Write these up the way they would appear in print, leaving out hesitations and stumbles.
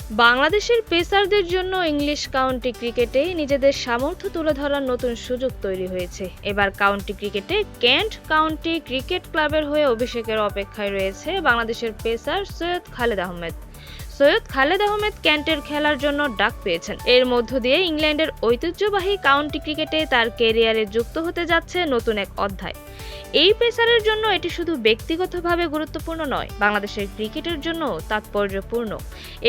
বাংলাদেশের পেসারদের জন্য English county ক্রিকেটে নিজেদের সামর্থ্য তুলে ধরার নতুন সুযোগ তৈরি হয়েছে। এবার কাউন্টি ক্রিকেটে কেন্ট কাউন্টি ক্রিকেট ক্লাবের হয়ে অভিষেকের অপেক্ষায় রয়েছে বাংলাদেশের পেসার সৈয়দ খালেদ আহমেদ। সৈয়দ খালেদ আহমেদ কেন্টের খেলার জন্য ডাক পেয়েছেন। এর মধ্য দিয়ে ইংল্যান্ডের ঐতিহ্যবাহী কাউন্টি ক্রিকেটে তার ক্যারিয়ারে যুক্ত হতে যাচ্ছে নতুন এক অধ্যায়। এই পেসারের জন্য এটি শুধু ব্যক্তিগতভাবে গুরুত্বপূর্ণ নয়, বাংলাদেশের ক্রিকেটের জন্য তাৎপর্যপূর্ণ।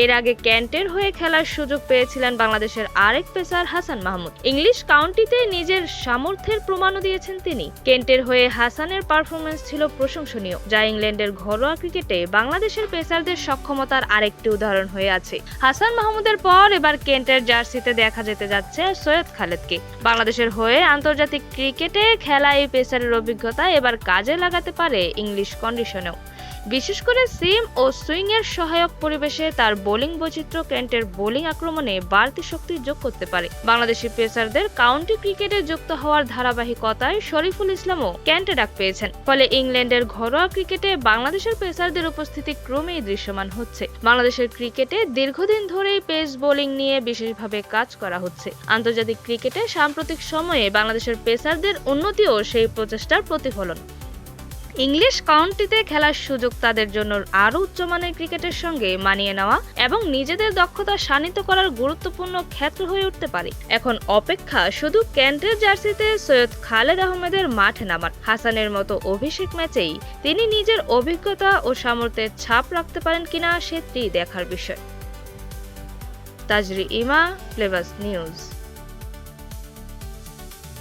এর আগে কেন্টের হয়ে খেলার সুযোগ পেয়েছিলেন বাংলাদেশের আরেক পেসার হাসান মাহমুদ। ইংলিশ কাউন্টিতে নিজের সামর্থ্যের প্রমাণও দিয়েছেন তিনি। কেন্টের হয়ে হাসানের পারফরম্যান্স ছিল প্রশংসনীয়, যা ইংল্যান্ডের ঘরোয়া ক্রিকেটে বাংলাদেশের পেসারদের সক্ষমতার আরেকটি উদাহরণ হয়ে আছে। হাসান মাহমুদের পর এবার কেন্টের জার্সিতে দেখা যেতে যাচ্ছে সৈয়দ খালেদকে। বাংলাদেশের হয়ে আন্তর্জাতিক ক্রিকেটে খেলা এই পেসারের অভিজ্ঞতা এবার কাজে লাগাতে পারে ইংলিশ কন্ডিশনেও। বিশেষ করে সিম ও সুইং এর সহায়ক পরিবেশে তার বোলিং বৈচিত্র্য কেন্টের বোলিং আক্রমণে বাড়তি শক্তি যোগ করতে পারে। বাংলাদেশি পেসারদের কাউন্টি ক্রিকেটে যুক্ত হওয়ার ধারাবাহিকতায় শরীফুল ইসলামও কেন্টে ডাক পেয়েছেন। ফলে ইংল্যান্ডের ঘরোয়া ক্রিকেটে বাংলাদেশের পেসারদের উপস্থিতি ক্রমেই দৃশ্যমান হচ্ছে। বাংলাদেশের ক্রিকেটে দীর্ঘদিন ধরেই পেস বোলিং নিয়ে বিশেষভাবে কাজ করা হচ্ছে। আন্তর্জাতিক ক্রিকেটে সাম্প্রতিক সময়ে বাংলাদেশের পেসারদের উন্নতিও সেই প্রচেষ্টার প্রতিফলন। ইংলিশ কাউন্টিতে খেলার সুযোগ তাদের জন্য আরও উচ্চমানের ক্রিকেটের সঙ্গে মানিয়ে নেওয়া এবং নিজেদের দক্ষতা শানিত করার গুরুত্বপূর্ণ ক্ষেত্র হয়ে উঠতে পারে। এখন অপেক্ষা শুধু কেন্টের জার্সিতে সৈয়দ খালেদ আহমেদের মাঠে নামার। হাসানের মতো অভিষেক ম্যাচেই তিনি নিজের অভিজ্ঞতা ও সামর্থ্যের ছাপ রাখতে পারেন কিনা সেটি দেখার বিষয়। তাজরি ইমা, ফ্লেভাস নিউজ।